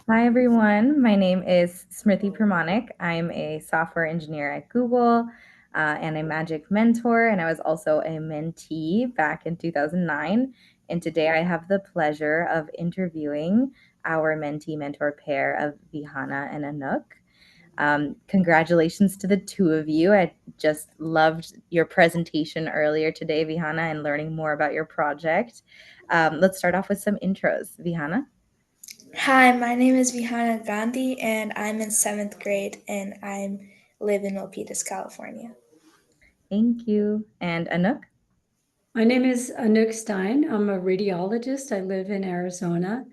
Hi, everyone. My name is Smriti P. I'm a software engineer at Google and a Magic mentor, and I was also a mentee back in 2009. And today I have the pleasure of interviewing our mentee mentor pair of Vihana and Anouk. Congratulations to the two of you. I just loved your presentation earlier today, Vihana, and learning more about your project. Let's start off with some intros. Vihana? Hi, my name is Vihana Gandhi, and I'm in seventh grade, and I live in Milpitas, California. Thank you. And Anouk? My name is Anouk Stein. I'm a radiologist. I live in Arizona,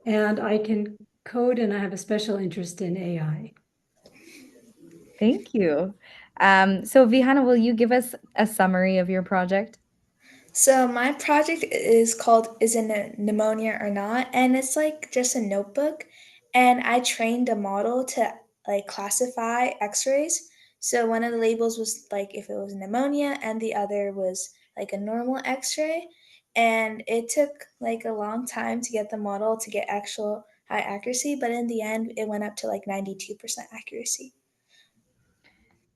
and I can code, and I have a special interest in AI. Thank you. So, Vihana, will you give us a summary of your project? So my project is called "Is it Pneumonia or Not?" and it's like just a notebook, and I trained a model to like classify X-rays. So one of the labels was like if it was pneumonia, and the other was like a normal X-ray, and it took like a long time to get the model to get actual high accuracy, but in the end, it went up to like 92% accuracy.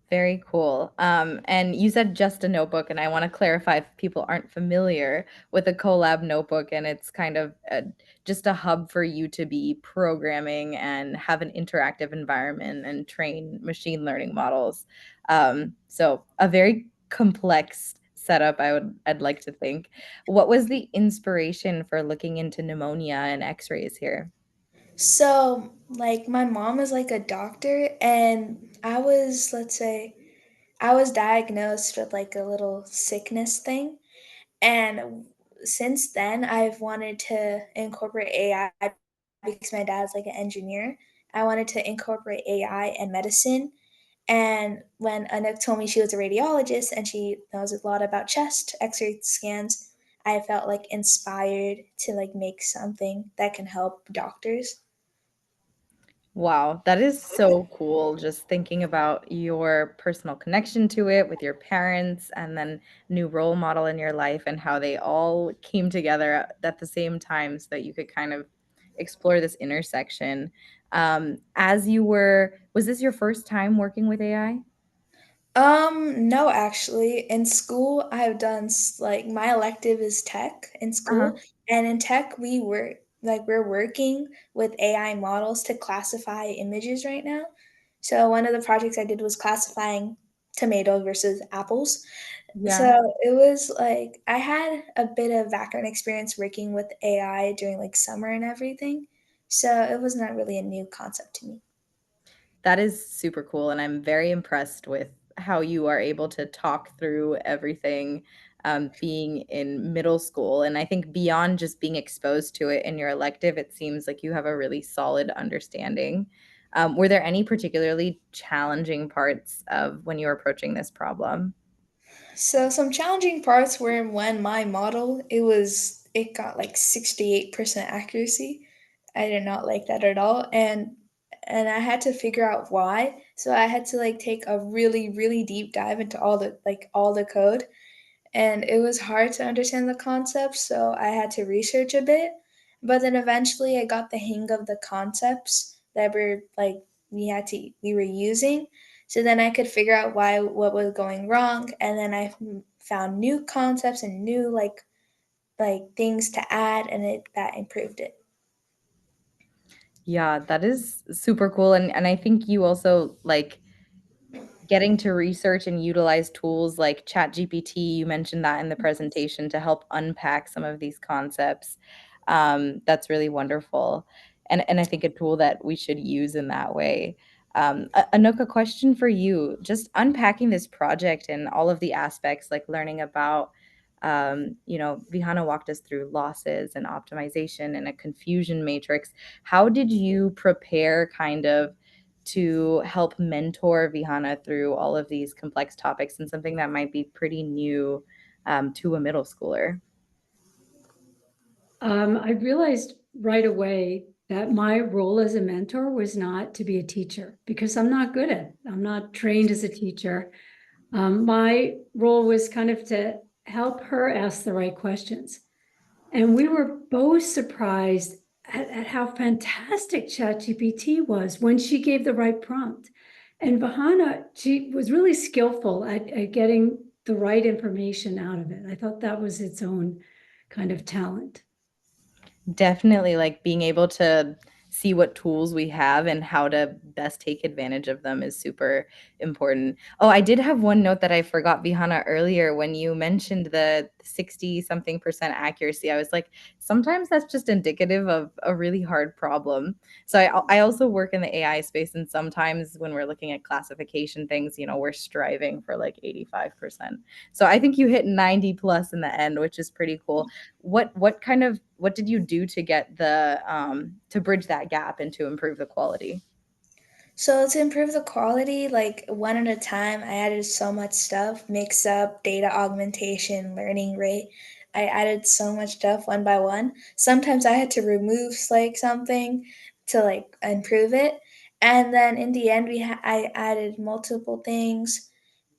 Very cool. And you said just a notebook, and I want to clarify if people aren't familiar with a Colab notebook, and it's kind of just a hub for you to be programming and have an interactive environment and train machine learning models. So a very complex setup, I'd like to think. What was the inspiration for looking into pneumonia and X-rays here? So, like, my mom is like a doctor, and let's say, I was diagnosed with like a little sickness thing. And since then, I've wanted to incorporate AI because my dad's like an engineer. I wanted to incorporate AI and medicine. And when Anouk told me she was a radiologist and she knows a lot about chest x-ray scans, I felt like inspired to like make something that can help doctors. Wow, that is so cool. Just thinking about your personal connection to it with your parents and then new role model in your life and how they all came together at the same time so that you could kind of explore this intersection. Was this your first time working with AI? No, actually, in school, I've done like my elective is tech in Uh-huh. school, and in tech, we're working with AI models to classify images right now. So one of the projects I did was classifying tomatoes versus apples. Yeah. So it was like I had a bit of background experience working with AI during like summer and everything. So it was not really a new concept to me. That is super cool, and I'm very impressed with how you are able to talk through everything, being in middle school, and I think beyond just being exposed to it in your elective, it seems like you have a really solid understanding. Were there any particularly challenging parts of when you were approaching this problem? So some challenging parts were when my model it got like 68% accuracy. I did not like that at all, and I had to figure out why. So I had to like take a really deep dive into all the code, and it was hard to understand the concepts, so I had to research a bit. But then eventually I got the hang of the concepts that we were using. So then I could figure out why what was going wrong, and then I found new concepts and new like things to add, and it that improved it. Yeah, that is super cool, and I think you also, like, getting to research and utilize tools like ChatGPT, you mentioned that in the presentation to help unpack some of these concepts. That's really wonderful. And I think a tool that we should use in that way. Anouk, a question for you. Just unpacking this project and all of the aspects, like learning about, Vihana walked us through losses and optimization and a confusion matrix. How did you prepare kind of to help mentor Vihana through all of these complex topics and something that might be pretty new to a middle schooler? I realized right away that my role as a mentor was not to be a teacher because I'm not good at it. I'm not trained as a teacher. My role was kind of to help her ask the right questions. And we were both surprised at how fantastic ChatGPT was when she gave the right prompt. And Vihana, she was really skillful at getting the right information out of it. I thought that was its own kind of talent. Definitely, like, being able to see what tools we have and how to best take advantage of them is super important. Oh, I did have one note that I forgot, Vihana, earlier when you mentioned the 60 something percent accuracy. I was like, sometimes that's just indicative of a really hard problem. So I also work in the AI space, and sometimes when we're looking at classification things, we're striving for like 85%. So I think you hit 90 plus in the end, which is pretty cool. What did you do to get the to bridge that gap and to improve the quality? So to improve the quality, like one at a time, I added so much stuff, mix up, data augmentation, learning rate. I added so much stuff one by one. Sometimes I had to remove like something to like improve it. And then in the end, I added multiple things.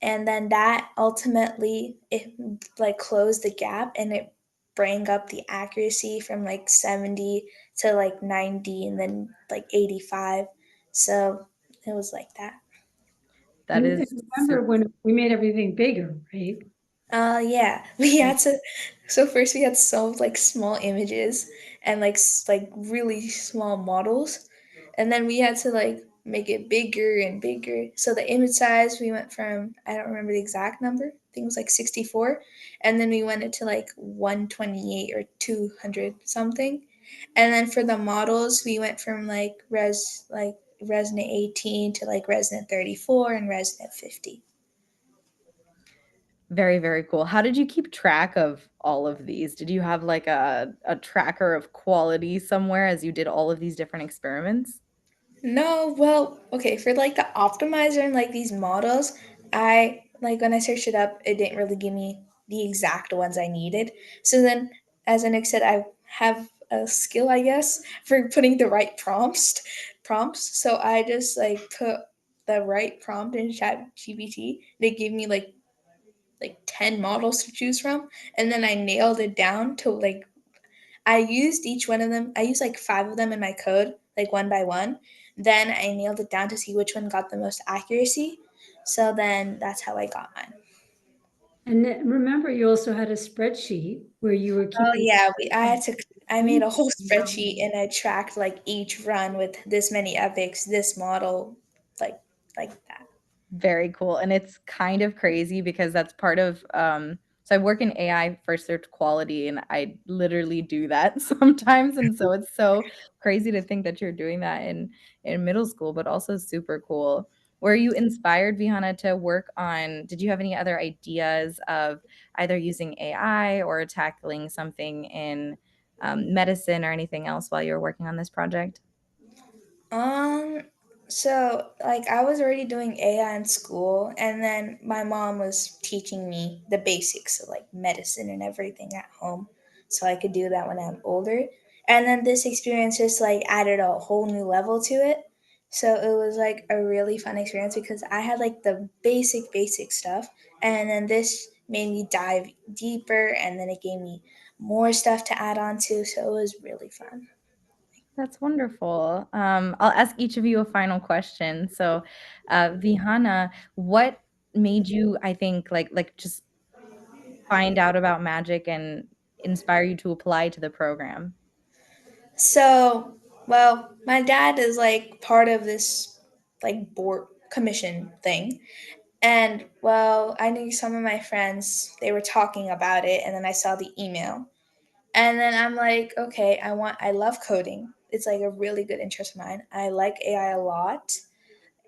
And then that ultimately it like closed the gap and it bring up the accuracy from like 70 to like 90 and then like 85. So it was like that. That And is remember super. when we made everything bigger, right? Yeah, we had to. So first we had so like small images and like like really small models, and then we had to like make it bigger and bigger. So the image size we went from, I don't remember the exact number. I think it was like 64, and then we went into like 128 or 200 something, and then for the models we went from like Resonant 18 to like Resonant 34 and Resonant 50. Very, very cool. How did you keep track of all of these? Did you have like a tracker of quality somewhere as you did all of these different experiments? No, well, okay, for like the optimizer and like these models, I like when I searched it up, it didn't really give me the exact ones I needed. So then, as Anouk said, I have a skill, I guess, for putting the right prompts. So I just like put the right prompt in Chat GPT. They gave me like 10 models to choose from, and then I nailed it down to like I used each one of them. I used like five of them in my code, like one by one. Then I nailed it down to see which one got the most accuracy. So then that's how I got mine. And then, remember, you also had a spreadsheet where you were Oh keeping yeah, track I of made each a whole model. spreadsheet and I tracked like each run with this many epics, this model, like like that. Very cool, and it's kind of crazy because that's part of, so I work in AI for search quality, and I literally do that sometimes, and so it's so crazy to think that you're doing that in middle school, but also super cool. Were you inspired, Vihana, to work on did you have any other ideas of either using AI or tackling something in, medicine or anything else while you were working on this project? Um, so like I was already doing AI in school, and then my mom was teaching me the basics of like medicine and everything at home, so I could do that when I'm older. And then this experience just like added a whole new level to it. So it was like a really fun experience because I had like the basic stuff, and then this made me dive deeper, and then it gave me more stuff to add on to. So it was really fun. That's wonderful. I'll ask each of you a final question. So, Vihana, what made you, I think, just find out about magic and inspire you to apply to the program? So, well, my dad is like part of this like board commission thing. And well, I knew some of my friends, they were talking about it, and then I saw the email. And then I'm like, okay, I love coding. It's like a really good interest of mine. I like AI a lot,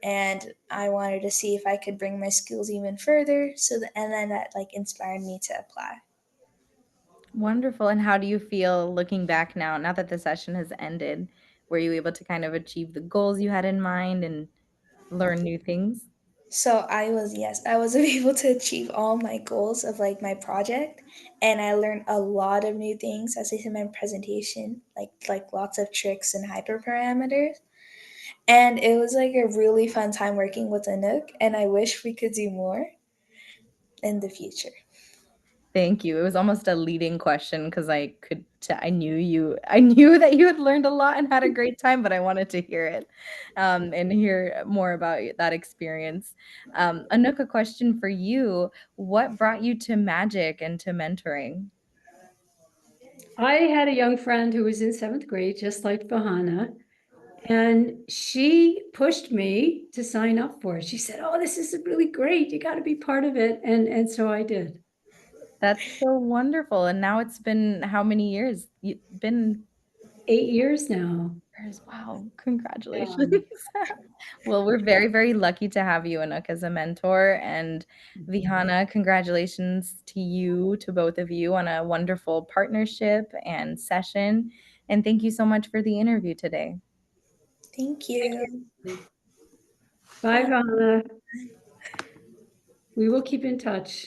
and I wanted to see if I could bring my skills even further. And then that like inspired me to apply. Wonderful. And how do you feel looking back now that the session has ended? Were you able to kind of achieve the goals you had in mind and learn new things? So yes, I was able to achieve all my goals of like my project, and I learned a lot of new things as I said in my presentation, like lots of tricks and hyperparameters. And it was like a really fun time working with Anouk, and I wish we could do more in the future. Thank you. It was almost a leading question because I knew that you had learned a lot and had a great time, but I wanted to hear it, and hear more about that experience. Anouk, a question for you. What brought you to magic and to mentoring? I had a young friend who was in 7th grade, just like Vihana, and she pushed me to sign up for it. She said, "Oh, this is really great. You got to be part of it." And so I did. That's so wonderful. And now it's been how many years? Been 8 years now. years. Wow, congratulations. Yeah. Well, we're very, very lucky to have you, Anouk, as a mentor. And Vihana, congratulations to you, to both of you, on a wonderful partnership and session. And thank you so much for the interview today. Thank you. Bye, Vana. We will keep in touch.